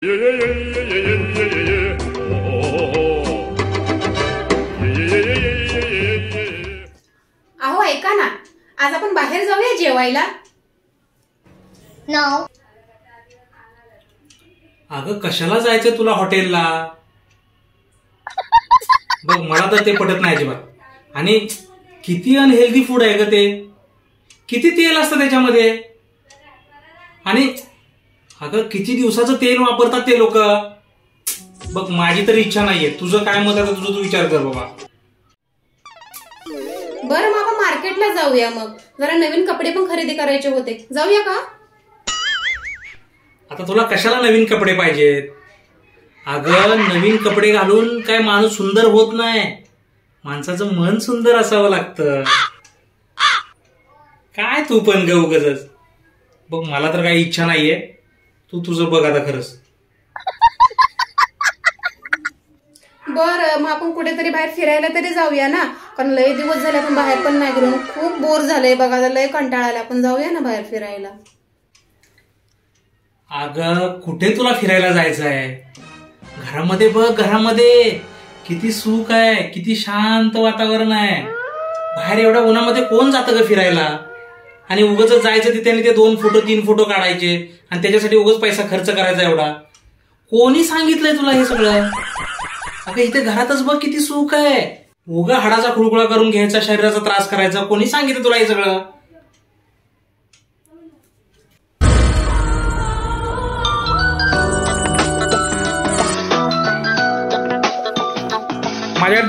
अहो ऐका ना, आज आपण बाहेर जाऊया जेवायला. नो. अगं कशाला जायचं तुला हॉटेलला? बघ मला तर ते पटत नाही अजिबात. आणि किती अनहेल्दी फूड आहे ग ते. किती तेल असतं त्याच्यामध्ये. आणि अगं किती दिवसाचं तेल वापरतात ते लोक. बघ माझी तरी इच्छा नाहीये. तुझं काय मत आहे तुझं तू विचार कर बाबा. बरं मग आपण मार्केटला जाऊया. मग जरा नवीन कपडे पण खरेदी करायचे होते. जाऊया का? आता तुला कशाला नवीन कपडे पाहिजेत? अगं नवीन कपडे घालून काय माणूस सुंदर होत नाही. माणसाचं मन सुंदर असावं लागतं. काय तू पण ग उगाचच. बघ मला तर काही इच्छा नाहीये. तू तुझं बघ आता खरंच. बरं मग आपण कुठेतरी बाहेर फिरायला तरी जाऊया ना. कारण लय दिवस झाले आपण बाहेर पण नाही गेलो. खूप बोर झालंय बघा. लय कंटाळा आला. आपण जाऊया ना बाहेर फिरायला. अगं कुठे तुला फिरायला जायचं आहे? घरामध्ये बघ. घरामध्ये किती सुख आहे. किती शांत वातावरण आहे. बाहेर एवढ्या उन्हामध्ये कोण जातं ग फिरायला? आणि उगाच जायचं तिथे आणि ते 2 फोटो 3 फोटो काढायचे आणि त्याच्यासाठी उगाच पैसा खर्च करायचा एवढा. कोणी सांगितलंय तुला हे सगळं? अगं इथे घरातच बघ किती सुख आहे. उगा हाडाचा खुळखुळा करून घ्यायचा, शरीराचा त्रास करायचा. कोणी सांगितलं तुला हे सगळं?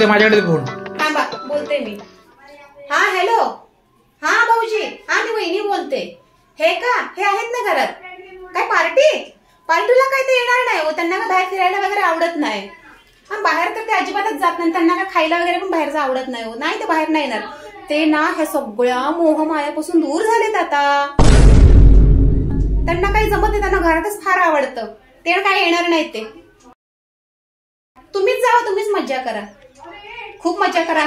माझ्याकडे फोन. थांबा बोलते मी. हा हॅलो. हा भाऊजी. हा मी वहिनी बोलते. हे का हे आहेत ना घरात? काय पार्टीला काय ते येणार नाही हो. त्यांना काय बाहेर फिरायला वगैरे आवडत नाही. हा बाहेर तर ते अजिबातच जात नाही. त्यांना काय खायला वगैरे पण बाहेरचं आवडत नाही हो. नाही ते बाहेर नाही येणार. ते ना ह्या सगळ्या मोहमायापासून दूर झालेत आता. त्यांना काही जमत नाही. त्यांना घरातच फार आवडतं. ते काय येणार नाहीत ते. तुम्हीच जावा. तुम्हीच मज्जा करा. खूप मज्जा करा.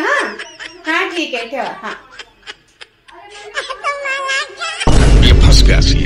हा ठीक आहे ठेवा. हा ये फंस गया सी